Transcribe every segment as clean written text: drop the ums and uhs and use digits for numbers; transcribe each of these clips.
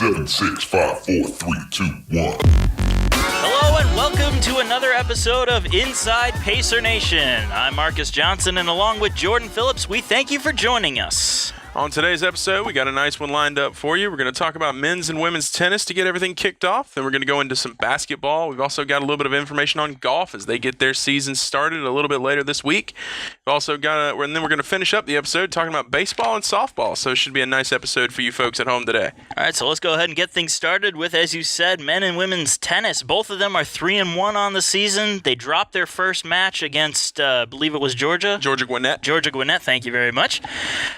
7, 6, 5, 4, 3, 2, 1. Hello and welcome to another episode of Inside Pacer Nation. I'm Marcus Johnson, and along with Jordan Phillips, we thank you for joining us. On today's episode, we got a nice one lined up for you. We're going to talk about men's and women's tennis to get everything kicked off. Then we're going to go into some basketball. We've also got a little bit of information on golf as they get their season started a little bit later this week. We've also got and then we're going to finish up the episode talking about baseball and softball. So it should be a nice episode for you folks at home today. All right, so let's go ahead and get things started with, as you said, men and women's tennis. Both of them are 3-1 on the season. They dropped their first match against, I believe it was Georgia. Georgia Gwinnett. Georgia Gwinnett, thank you very much.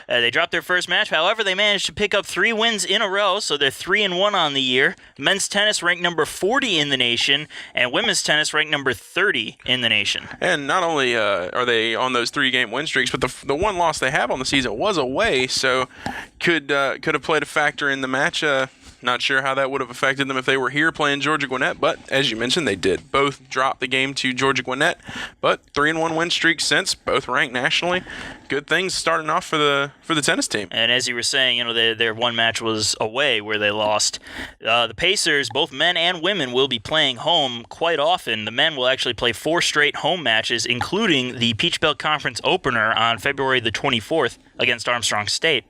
They dropped their first match. However, they managed to pick up 3 wins in a row, so they're 3-1 on the year. Men's tennis ranked number 40 in the nation, and women's tennis ranked number 30 in the nation. And not only are they on those 3-game win streaks, but the one loss they have on the season was away, so could have played a factor in the match. Not sure how that would have affected them if they were here playing Georgia Gwinnett, but as you mentioned, they did. Both dropped the game to Georgia Gwinnett, but 3-1 win streak since, both ranked nationally. Good things starting off for the tennis team. And as you were saying, their one match was away where they lost. The Pacers, both men and women, will be playing home quite often. The men will actually play 4 straight home matches, including the Peach Belt Conference opener on February the 24th against Armstrong State.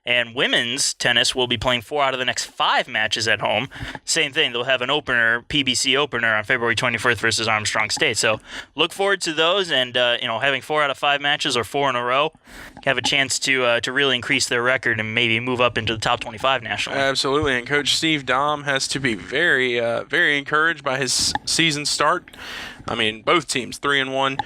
And women's tennis will be playing 4 out of the next 5 matches at home. Same thing, they'll have an opener, PBC opener on February 24th versus Armstrong State. So look forward to those, and having 4 out of 5 matches or 4 in a row, have a chance to really increase their record and maybe move up into the top 25 nationally. Absolutely, and Coach Steve Dahm has to be very, very encouraged by his season start. I mean, both teams 3-1.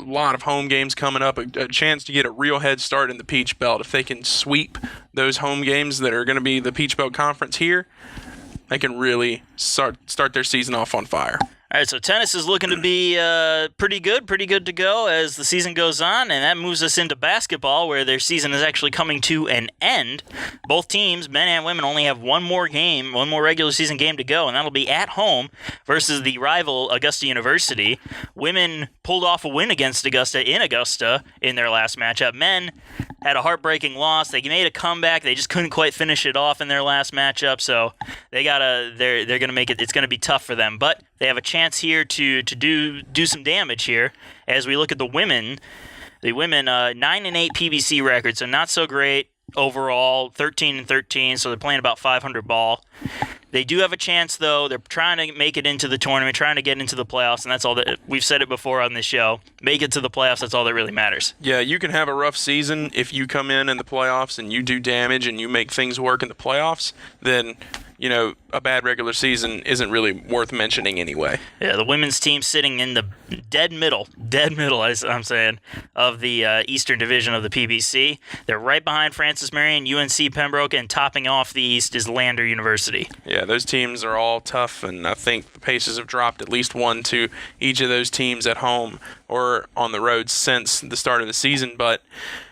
A lot of home games coming up, a chance to get a real head start in the Peach Belt. If they can sweep those home games that are going to be the Peach Belt Conference here, they can really start their season off on fire. All right, so tennis is looking to be pretty good to go as the season goes on, and that moves us into basketball, where their season is actually coming to an end. Both teams, men and women, only have one more regular season game to go, and that'll be at home versus the rival Augusta University. Women pulled off a win against Augusta in their last matchup. Men had a heartbreaking loss. They made a comeback. They just couldn't quite finish it off in their last matchup, so they're going to make it. It's going to be tough for them, but they have a chance here to do some damage here as we look at the women. The women 9-8 PBC record, so not so great overall. 13-13, so they're playing about 500 ball. They do have a chance, though. They're trying to make it into the tournament, trying to get into the playoffs, and that's all that we've said it before on this show. Make it to the playoffs, that's all that really matters. Yeah, you can have a rough season if you come in the playoffs and you do damage and you make things work in the playoffs, then a bad regular season isn't really worth mentioning anyway. Yeah, the women's team sitting in the dead middle, as I'm saying, of the Eastern Division of the PBC. They're right behind Francis Marion, UNC Pembroke, and topping off the East is Lander University. Yeah, those teams are all tough, and I think the Pacers have dropped at least one to each of those teams at home or on the road since the start of the season. But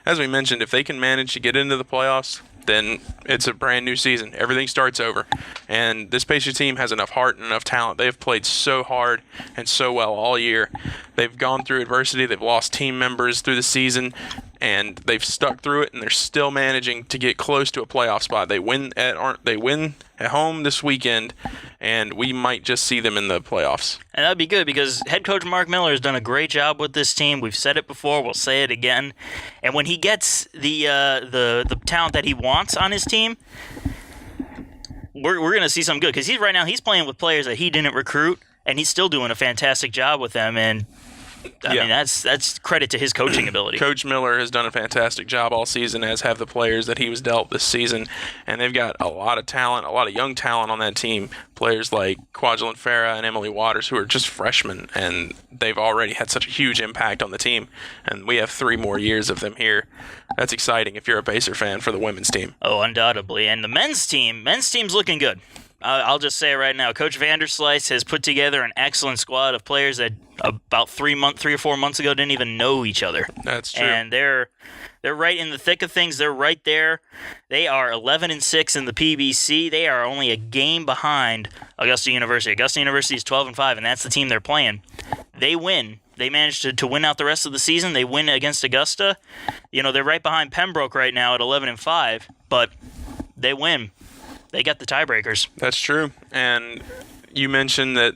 as we mentioned, if they can manage to get into the playoffs, then it's a brand new season. Everything starts over. And this Pacers team has enough heart and enough talent. They have played so hard and so well all year. They've gone through adversity. They've lost team members through the season, and they've stuck through it, and they're still managing to get close to a playoff spot. They win at home this weekend, and we might just see them in the playoffs. And that'd be good because head coach Mark Miller has done a great job with this team. We've said it before, we'll say it again. And when he gets the talent that he wants on his team, we're going to see something good because right now he's playing with players that he didn't recruit, and he's still doing a fantastic job with them. And I mean, that's credit to his coaching ability. Coach Miller has done a fantastic job all season, as have the players that he was dealt this season. And they've got a lot of talent, a lot of young talent on that team. Players like Kwajalein Farah and Emily Waters, who are just freshmen, and they've already had such a huge impact on the team. And we have 3 more years of them here. That's exciting if you're a Pacer fan for the women's team. Oh, undoubtedly. And the men's team's looking good. I'll just say it right now, Coach Vanderslice has put together an excellent squad of players that about 3 or 4 months ago didn't even know each other. That's true. And they're right in the thick of things. They're right there. They are 11-6 in the PBC. They are only a game behind Augusta University. Augusta University is 12-5, and that's the team they're playing. They win. They managed to win out the rest of the season. They win against Augusta. They're right behind Pembroke right now at 11-5, but they win. they got the tiebreakers. That's true. And you mentioned that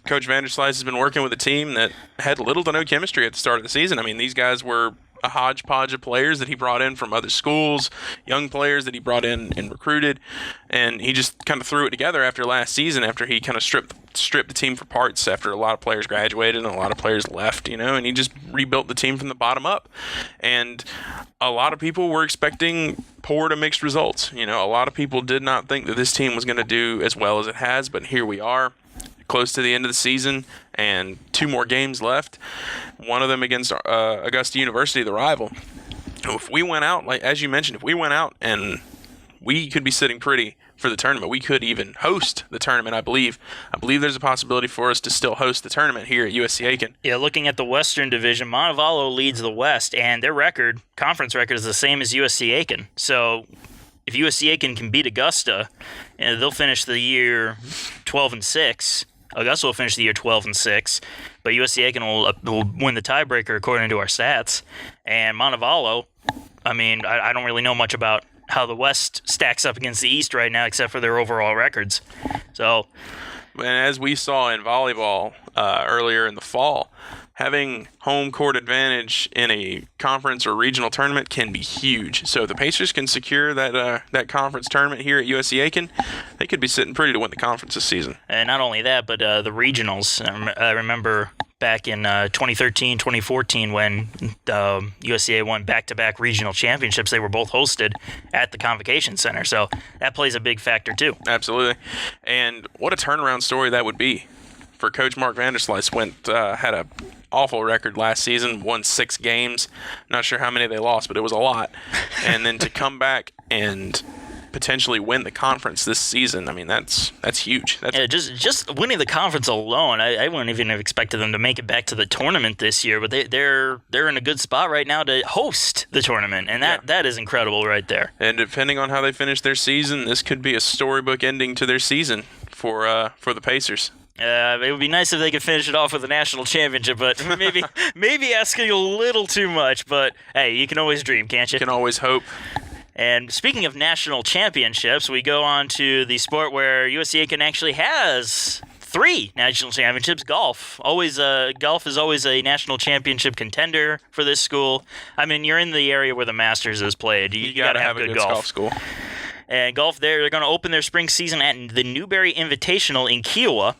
Coach Vanderslice has been working with a team that had little to no chemistry at the start of the season. I mean, these guys were a hodgepodge of players that he brought in from other schools, young players that he brought in and recruited, and he just kind of threw it together after last season, after he kind of stripped the team for parts after a lot of players graduated and a lot of players left, and he just rebuilt the team from the bottom up. And a lot of people were expecting poor to mixed results. A lot of people did not think that this team was going to do as well as it has, but here we are, close to the end of the season, and 2 more games left. One of them against Augusta University, the rival. If we went out, like as you mentioned, if we went out and we could be sitting pretty for the tournament, we could even host the tournament. I believe there's a possibility for us to still host the tournament here at USC Aiken. Yeah, looking at the Western Division, Montevallo leads the West, and their conference record is the same as USC Aiken. So if USC Aiken can beat Augusta, they'll finish the year 12-6. Augusta will finish the year 12-6, but USC Aiken will win the tiebreaker according to our stats. And Montevallo, I mean, I don't really know much about how the West stacks up against the East right now, except for their overall records. So, and as we saw in volleyball earlier in the fall, having home court advantage in a conference or regional tournament can be huge. So if the Pacers can secure that conference tournament here at USC Aiken, they could be sitting pretty to win the conference this season. And not only that, but the regionals. I remember back in 2013, 2014, when USCA won back-to-back regional championships, they were both hosted at the Convocation Center. So that plays a big factor too. Absolutely. And what a turnaround story that would be for Coach Mark Vanderslice. Had a awful record last season, won 6 games. Not sure how many they lost, but it was a lot. And then to come back and potentially win the conference this season, I mean, that's huge. Just winning the conference alone, I wouldn't even have expected them to make it back to the tournament this year, but they're in a good spot right now to host the tournament, and that is incredible right there. And depending on how they finish their season, this could be a storybook ending to their season for the Pacers. It would be nice if they could finish it off with a national championship, but maybe asking a little too much. But hey, you can always dream, can't you? You can always hope. And speaking of national championships, we go on to the sport where USC Aiken actually has 3 national championships. Golf. Golf is always a national championship contender for this school. I mean, you're in the area where the Masters is played. You got to have good golf school. And golf they're going to open their spring season at the Newberry Invitational in Kiowa.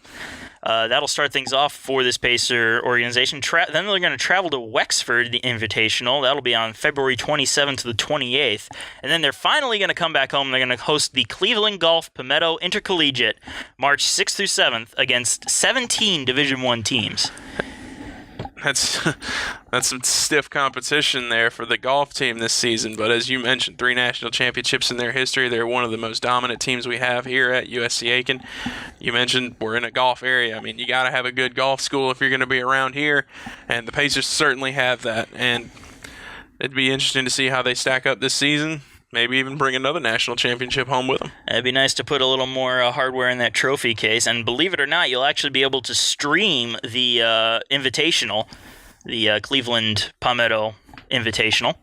That'll start things off for this Pacer organization. Then they're going to travel to Wexford, the Invitational. That'll be on February 27th to the 28th. And then they're finally going to come back home. They're going to host the Cleveland Golf Palmetto Intercollegiate March 6th through 7th against 17 Division I teams. That's some stiff competition there for the golf team this season. But as you mentioned, 3 national championships in their history. They're one of the most dominant teams we have here at USC Aiken. You mentioned we're in a golf area. I mean, you got to have a good golf school if you're going to be around here, and the Pacers certainly have that. And it'd be interesting to see how they stack up this season. Maybe even bring another national championship home with them. It'd be nice to put a little more hardware in that trophy case. And believe it or not, you'll actually be able to stream the Invitational, the Cleveland Palmetto Invitational.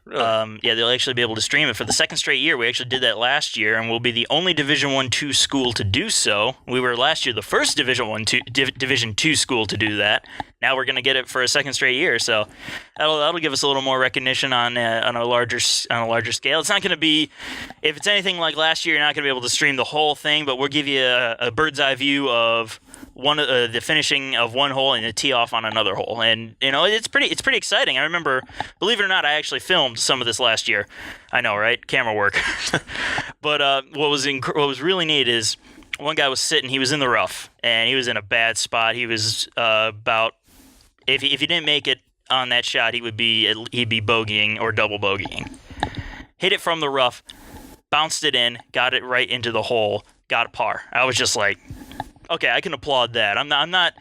Really? They'll actually be able to stream it for the second straight year. We actually did that last year, and we'll be the only Division I/II school to do so. We were last year the first Division II school to do that. Now we're going to get it for a second straight year, so that'll give us a little more recognition on a larger scale. It's not going to be, if it's anything like last year, you're not going to be able to stream the whole thing, but we'll give you a bird's eye view of the finishing of one hole and the tee off on another hole, and it's pretty exciting. I remember, believe it or not, I actually filmed some of this last year. I know, right? Camera work. But what was really neat is one guy was sitting. He was in the rough, and he was in a bad spot. He was about, if he didn't make it on that shot, he'd be bogeying or double bogeying. Hit it from the rough, bounced it in, got it right into the hole, got a par. I was just like, okay, I can applaud that. I'm not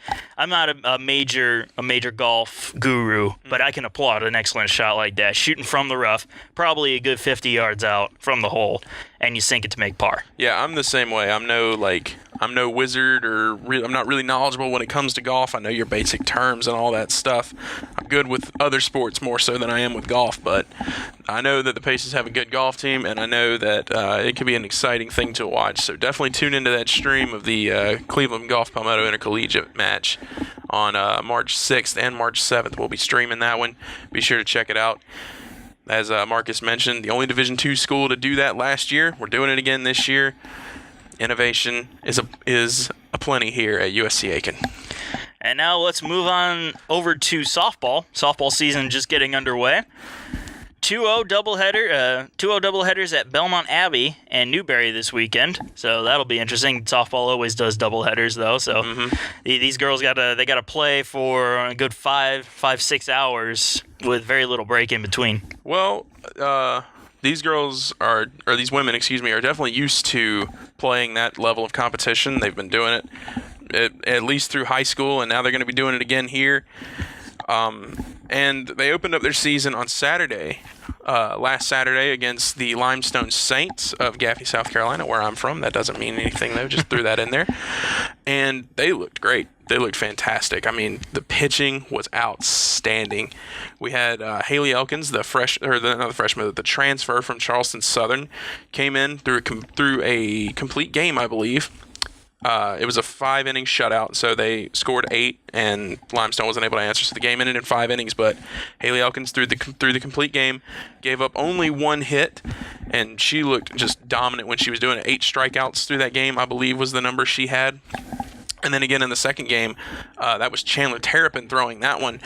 a major golf guru, but I can applaud an excellent shot like that. Shooting from the rough, probably a good 50 yards out from the hole, and you sink it to make par. Yeah, I'm the same way. I'm no I'm no wizard or I'm not really knowledgeable when it comes to golf. I know your basic terms and all that stuff. I'm good with other sports more so than I am with golf, but I know that the Pacers have a good golf team, and I know that it could be an exciting thing to watch. So definitely tune into that stream of the Cleveland Golf Palmetto Intercollegiate match on March 6th and March 7th. We'll be streaming that one. Be sure to check it out. As Marcus mentioned, the only Division II school to do that last year. We're doing it again this year. Innovation is a plenty here at USC Aiken. And now let's move on over to softball. Softball season just getting underway. 2-0 doubleheaders at Belmont Abbey and Newberry this weekend, so that'll be interesting. Softball always does doubleheaders though, so these girls gotta play for a good 5-6 hours with very little break in between. Well, these women, are definitely used to playing that level of competition. They've been doing it at least through high school, and now they're going to be doing it again here. And they opened up their season on Saturday, last Saturday, against the Limestone Saints of Gaffney, South Carolina, where I'm from. That doesn't mean anything, though. Just threw that in there. And they looked great. They looked fantastic. I mean, the pitching was outstanding. We had Haley Elkins, the transfer from Charleston Southern, came in through a complete game, I believe. It was a 5-inning shutout, so they scored 8, and Limestone wasn't able to answer. So the game ended in 5 innings. But Haley Elkins through the complete game, gave up only 1 hit, and she looked just dominant when she was doing it. 8 strikeouts through that game, I believe, was the number she had. And then again in the second game, that was Chandler Terrapin throwing that one,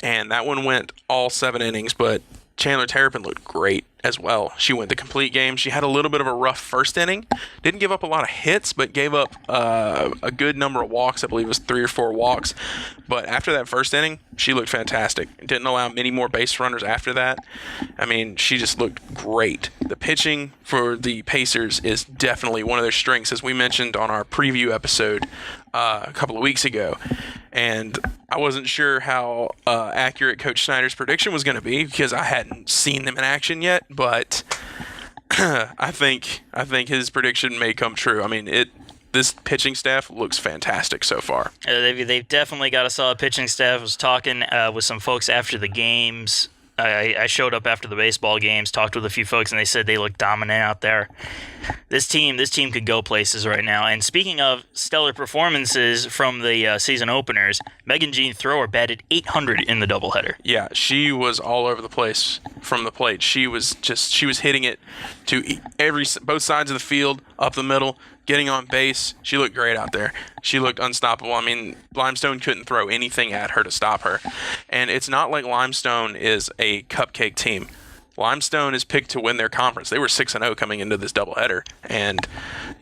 and that one went all 7 innings. But Chandler Terrapin looked great as well. She went the complete game. She had a little bit of a rough first inning. Didn't give up a lot of hits, but gave up a good number of walks. I believe it was 3 or 4 walks. But after that first inning, she looked fantastic. Didn't allow many more base runners after that. I mean, she just looked great. The pitching for the Pacers is definitely one of their strengths, as we mentioned on our preview episode a couple of weeks ago. And I wasn't sure how accurate Coach Snyder's prediction was going to be because I hadn't seen them in action yet. But I think his prediction may come true. I mean, this pitching staff looks fantastic so far. They've definitely got a solid pitching staff. I was talking with some folks after the games. I showed up after the baseball games, talked with a few folks, and they said they look dominant out there. This team could go places right now. And speaking of stellar performances from the season openers, Megan Jean Thrower batted .800 in the doubleheader. Yeah, she was all over the place from the plate. She was hitting it to both sides of the field, up the middle, getting on base. She looked great out there. She looked unstoppable. I mean, Limestone couldn't throw anything at her to stop her. And it's not like Limestone is a cupcake team. Limestone is picked to win their conference. They were 6-0 coming into this doubleheader, and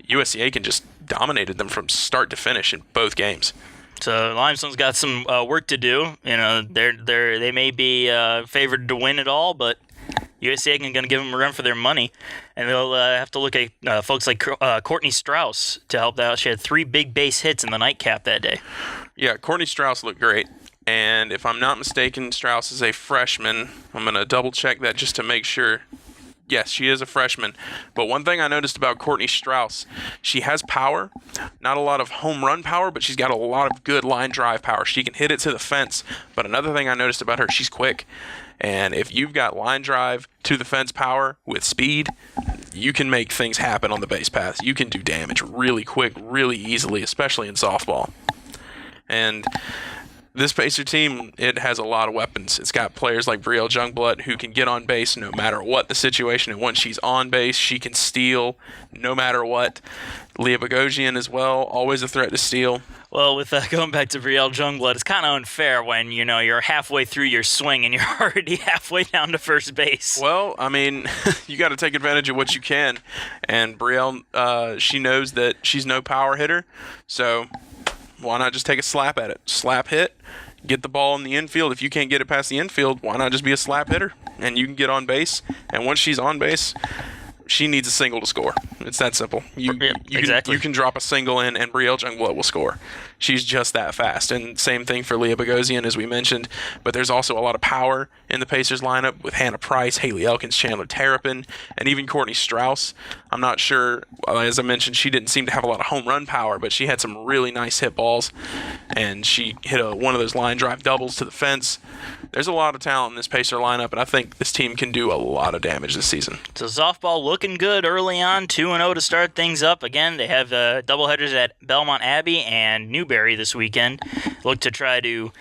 USC Aiken just dominated them from start to finish in both games. So Limestone's got some work to do. You know, they may be favored to win it all, but USC Aiken going to give them a run for their money, and they'll have to look at folks like Courtney Strauss to help out. She had 3 big base hits in the nightcap that day. Yeah, Courtney Strauss looked great. And if I'm not mistaken, Strauss is a freshman. I'm going to double check that just to make sure. Yes, she is a freshman. But one thing I noticed about Courtney Strauss, she has power. Not a lot of home run power, but she's got a lot of good line drive power. She can hit it to the fence. But another thing I noticed about her, she's quick. And if you've got line drive to the fence power with speed, you can make things happen on the base paths. You can do damage really quick, really easily, especially in softball. And this Pacer team, it has a lot of weapons. It's got players like Brielle Jungblut who can get on base no matter what the situation. And once she's on base, she can steal no matter what. Leah Bogosian as well, always a threat to steal. Well, with going back to Brielle Jungblut, it's kind of unfair when, you know, you're halfway through your swing and you're already halfway down to first base. Well, I mean, you got to take advantage of what you can. And Brielle, she knows that she's no power hitter, so why not just take a slap at it? Slap hit, get the ball in the infield. If you can't get it past the infield, why not just be a slap hitter? And you can get on base. And once she's on base, she needs a single to score. It's that simple. Exactly. You can drop a single in, and Brielle Jungwillet will score. She's just that fast. And same thing for Leah Bogosian, as we mentioned. But there's also a lot of power in the Pacers lineup with Hannah Price, Haley Elkins, Chandler Terrapin, and even Courtney Strauss. I'm not sure, as I mentioned, she didn't seem to have a lot of home run power, but she had some really nice hit balls, and she hit one of those line drive doubles to the fence. There's a lot of talent in this Pacer lineup, and I think this team can do a lot of damage this season. So softball looking good early on, 2-0 to start things up. Again, they have doubleheaders at Belmont Abbey and Newberry this weekend. Look to try to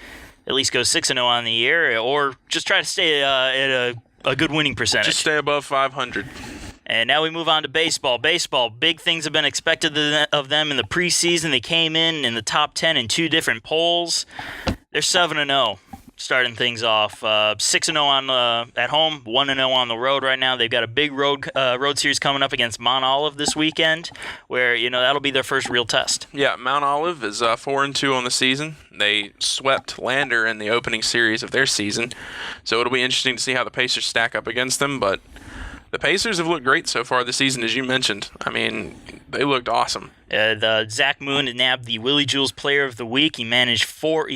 at least go 6-0 on the year, or just try to stay at a good winning percentage. Just stay above 500. And now we move on to baseball. Baseball, big things have been expected of them in the preseason. They came in the top 10 in 2 different polls. They're 7-0. Starting things off, 6-0 at home, 1-0 on the road right now. They've got a big road series coming up against Mount Olive this weekend, where that'll be their first real test. Yeah, Mount Olive is 4-2 on the season. They swept Lander in the opening series of their season, so it'll be interesting to see how the Pacers stack up against them. But the Pacers have looked great so far this season, as you mentioned. I mean, they looked awesome. Zach Moon nabbed the Willie Jules Player of the Week. He's managed 4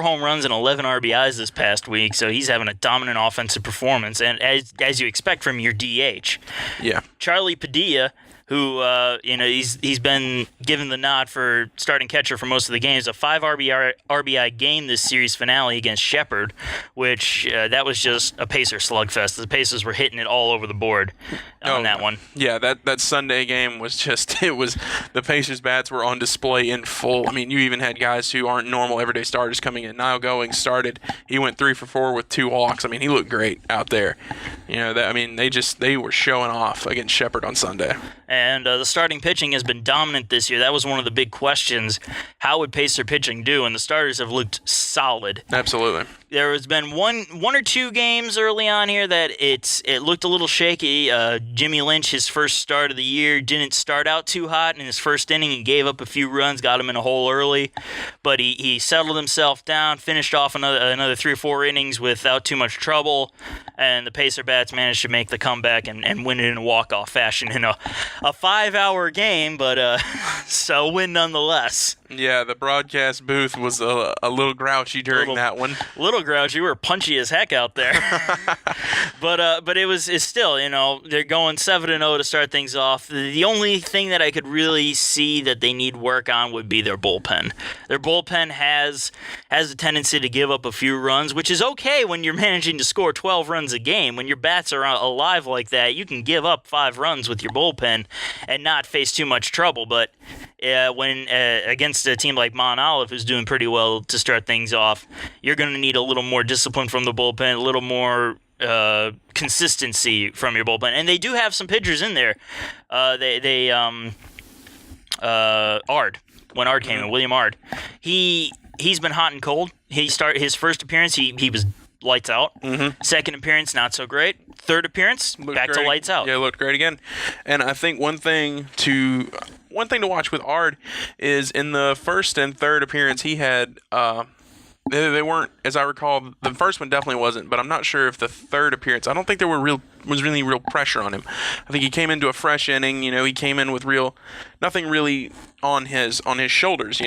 home runs and 11 RBIs this past week, so he's having a dominant offensive performance, and as you expect from your DH. Yeah. Charlie Padilla, who he's been given the nod for starting catcher for most of the games. A 5 RBI game this series finale against Shepherd, which that was just a Pacer slugfest. The Pacers were hitting it all over the board on that one. Yeah, that Sunday game was just the Pacers bats were on display in full. I mean, you even had guys who aren't normal everyday starters coming in. Niall Goings started. He went 3 for 4 with 2 walks. I mean, he looked great out there. They were showing off against Shepherd on Sunday. And the starting pitching has been dominant this year. That was one of the big questions. How would Pacer pitching do? And the starters have looked solid. Absolutely. There has been one or two games early on here that it looked a little shaky. Jimmy Lynch, his first start of the year, didn't start out too hot. In his first inning, he gave up a few runs, got him in a hole early. But he settled himself down, finished off another 3 or 4 innings without too much trouble. And the Pacer bats managed to make the comeback and win it in a walk-off fashion in a 5-hour game, but so win nonetheless. Yeah, the broadcast booth was a little grouchy during that one. Little grouchy. We were punchy as heck out there. but it's still, they're going 7-0 to start things off. The only thing that I could really see that they need work on would be their bullpen. Their bullpen has a tendency to give up a few runs, which is okay when you're managing to score 12 runs a game. When your bats are alive like that, you can give up 5 runs with your bullpen and not face too much trouble. But when against a team like Mount Olive, who's doing pretty well to start things off, you're going to need a little more discipline from the bullpen, a little more consistency from your bullpen. And they do have some pitchers in there. Ard, when Ard came in, William Ard, he's been hot and cold. His first appearance, he was lights out. Mm-hmm. Second appearance, not so great. Third appearance, back to lights out. Yeah, looked great again. And I think one thing to watch with Ard is in the first and third appearance he had. They weren't, as I recall, the first one definitely wasn't, but I'm not sure if the third appearance, I don't think there was really real pressure on him. I think he came into a fresh inning, he came in with nothing really on his shoulders,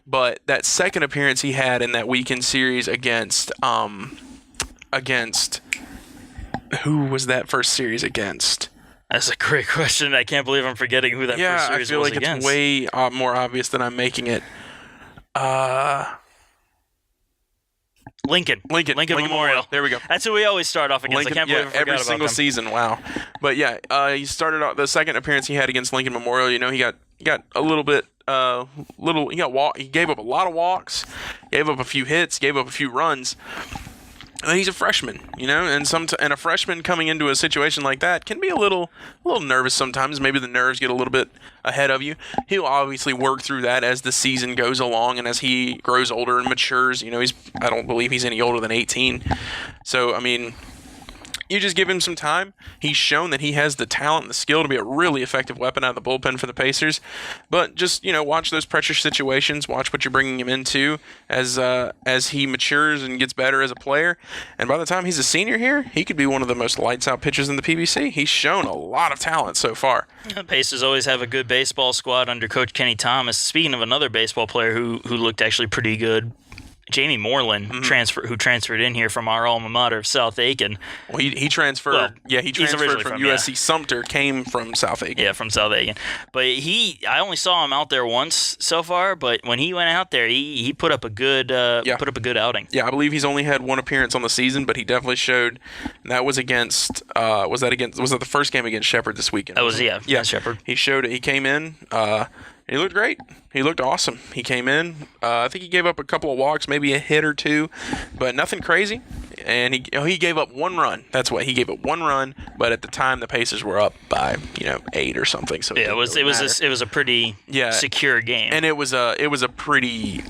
But that second appearance he had in that weekend series against who was that first series against? That's a great question. I can't believe I'm forgetting who that first series was against. Yeah, I feel like it's way more obvious than I'm making it. Lincoln Memorial. There we go. That's who we always start off against. Lincoln, I can't believe I forgot every about single them. season. Wow. But yeah, he started off the second appearance he had against Lincoln Memorial. He got a little bit. He gave up a lot of walks, gave up a few hits, gave up a few runs. And he's a freshman, and a freshman coming into a situation like that can be a little nervous sometimes. Maybe the nerves get a little bit ahead of you. He'll obviously work through that as the season goes along and as he grows older and matures. I don't believe he's any older than 18. So, I mean, You just give him some time. He's shown that he has the talent and the skill to be a really effective weapon out of the bullpen for the Pacers. But just, watch those pressure situations. Watch what you're bringing him into as he matures and gets better as a player. And by the time he's a senior here, he could be one of the most lights-out pitchers in the PBC. He's shown a lot of talent so far. The Pacers always have a good baseball squad under Coach Kenny Thomas. Speaking of another baseball player who looked actually pretty good, Jamie Moreland, who transferred in here from our alma mater of South Aiken. Well, he transferred. Well, he transferred from USC Sumter, came from South Aiken. Yeah, from South Aiken. But I only saw him out there once so far. But when he went out there, he put up a good outing. Yeah, I believe he's only had one appearance on the season, but he definitely showed. That was against. Was that the first game against Shepherd this weekend? That was Shepherd. He showed it. He came in. He looked great. He looked awesome. He came in. I think he gave up a couple of walks, maybe a hit or two, but nothing crazy. And he gave up one run. That's what he gave up, one run. But at the time, the Pacers were up by 8 or something. So it was a pretty secure game. And it was a pretty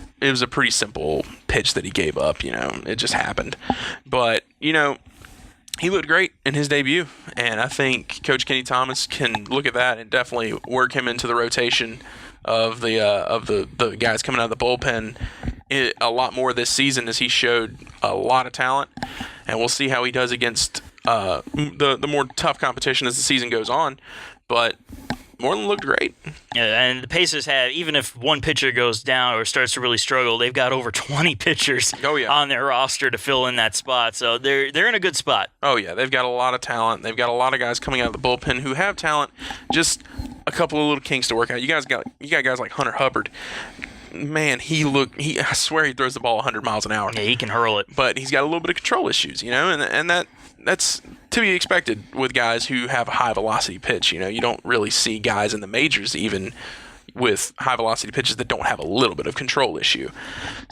simple pitch that he gave up. It just happened. But he looked great in his debut, and I think Coach Kenny Thomas can look at that and definitely work him into the rotation of the guys coming out of the bullpen a lot more this season, as he showed a lot of talent, and we'll see how he does against the more tough competition as the season goes on. But Moreland looked great. Yeah, and the Pacers have, even if one pitcher goes down or starts to really struggle, they've got over 20 pitchers on their roster to fill in that spot. So they're in a good spot. Oh, yeah. They've got a lot of talent. They've got a lot of guys coming out of the bullpen who have talent. Just a couple of little kinks to work out. You got guys like Hunter Hubbard. Man, I swear he throws the ball 100 miles an hour. Yeah, he can hurl it. But he's got a little bit of control issues, and that's to be expected with guys who have a high velocity pitch. You don't really see guys in the majors even with high velocity pitches that don't have a little bit of control issue.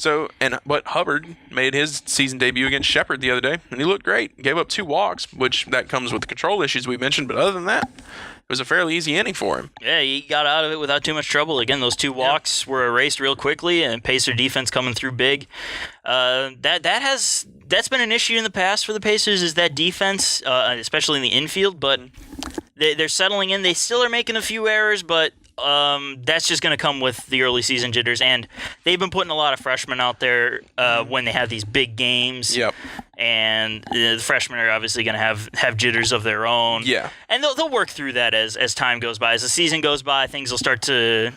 But Hubbard made his season debut against Shepherd the other day, and he looked great. Gave up 2 walks, which that comes with the control issues we mentioned, but other than that, it was a fairly easy inning for him. Yeah, he got out of it without too much trouble. Again, those 2 walks were erased real quickly, and Pacer defense coming through big. That's been an issue in the past for the Pacers, is that defense, especially in the infield. But they're settling in. They still are making a few errors, but that's just going to come with the early season jitters. And they've been putting a lot of freshmen out there when they have these big games. Yep. And the freshmen are obviously going to have jitters of their own. Yeah. And they'll work through that as time goes by. As the season goes by, things will start to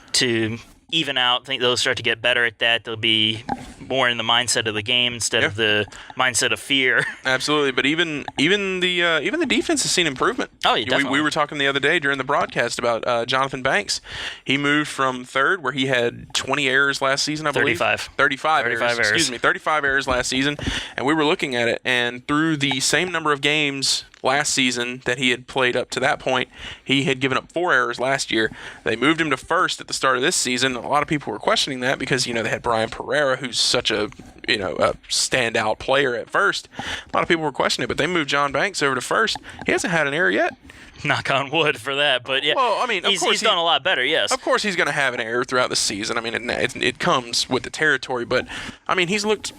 even out. I think they'll start to get better at that. They'll be more in the mindset of the game instead of the mindset of fear. Absolutely, but even the defense has seen improvement. Oh, yeah, definitely. We were talking the other day during the broadcast about Jonathan Banks. He moved from third, where he had 20 errors last season, I believe. 35 errors. Excuse me, 35 errors last season. And we were looking at it, and through the same number of games last season that he had played up to that point, he had given up 4 errors last year. They moved him to first at the start of this season. A lot of people were questioning that because, they had Brian Pereira, who's such a standout player at first. A lot of people were questioning it, but they moved John Banks over to first. He hasn't had an error yet. Knock on wood for that, but yeah. Well, I mean, he's done a lot better, yes. Of course he's going to have an error throughout the season. I mean, it comes with the territory, but I mean, he's looked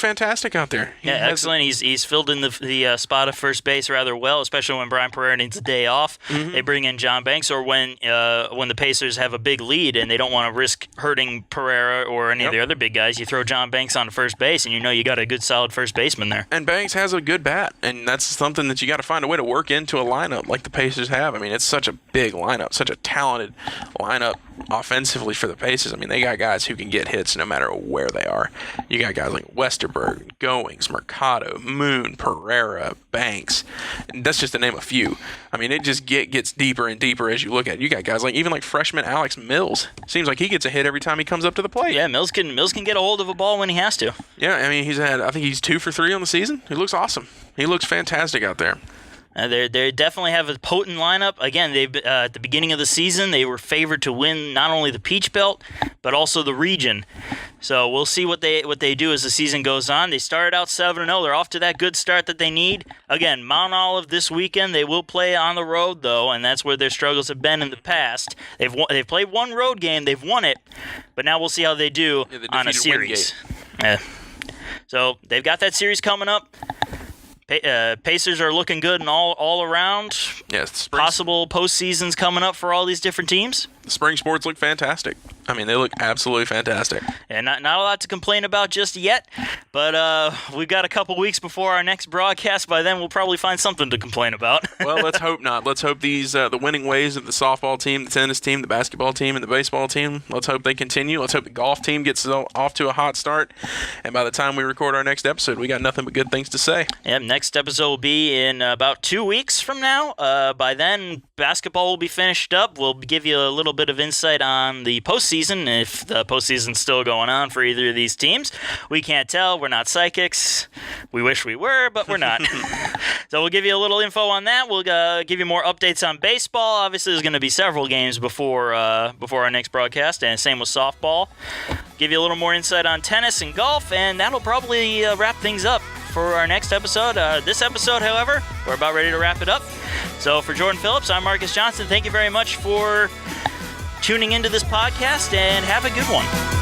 fantastic out there. Excellent. He's filled in the spot of first base rather well, especially when Brian Pereira needs a day off. Mm-hmm. They bring in John Banks, or when the Pacers have a big lead and they don't want to risk hurting Pereira or any of the other big guys. You throw John Banks on first base, and you got a good, solid first baseman there. And Banks has a good bat, and that's something that you got to find a way to work into a lineup like the Pacers have. I mean, it's such a big lineup, such a talented lineup offensively for the Pacers. I mean, they got guys who can get hits no matter where they are. You got guys like Westerberg, Goings, Mercado, Moon, Pereira, Banks. And that's just to name a few. I mean, it just gets deeper and deeper as you look at it. You got guys like even freshman Alex Mills. Seems like he gets a hit every time he comes up to the plate. Yeah, Mills can get a hold of a ball when he has to. Yeah, I mean, I think he's 2 for 3 on the season. He looks awesome. He looks fantastic out there. They definitely have a potent lineup. Again, at the beginning of the season, they were favored to win not only the Peach Belt, but also the region. So we'll see what they do as the season goes on. They started out 7-0. They're off to that good start that they need. Again, Mount Olive this weekend. They will play on the road, though, and that's where their struggles have been in the past. They've played one road game. They've won it, but now we'll see how they do on a series. Yeah. So they've got that series coming up. Pacers are looking good and all around. Yes, Possible postseasons coming up for all these different teams. spring sports look fantastic. I mean, they look absolutely fantastic. And not a lot to complain about just yet, but we've got a couple weeks before our next broadcast. By then, we'll probably find something to complain about. Well, let's hope not. Let's hope these the winning ways of the softball team, the tennis team, the basketball team, and the baseball team, let's hope they continue. Let's hope the golf team gets off to a hot start. And by the time we record our next episode, we got nothing but good things to say. Yep, next episode will be in about 2 weeks from now. By then, basketball will be finished up. We'll give you a little bit of insight on the postseason, if the postseason's still going on for either of these teams. We can't tell. We're not psychics. We wish we were, but we're not. So we'll give you a little info on that. We'll give you more updates on baseball. Obviously, there's going to be several games before our next broadcast, and same with softball. Give you a little more insight on tennis and golf, and that'll probably wrap things up for our next episode. This episode, however, we're about ready to wrap it up. So for Jordan Phillips, I'm Marcus Johnson. Thank you very much for tuning into this podcast, and have a good one.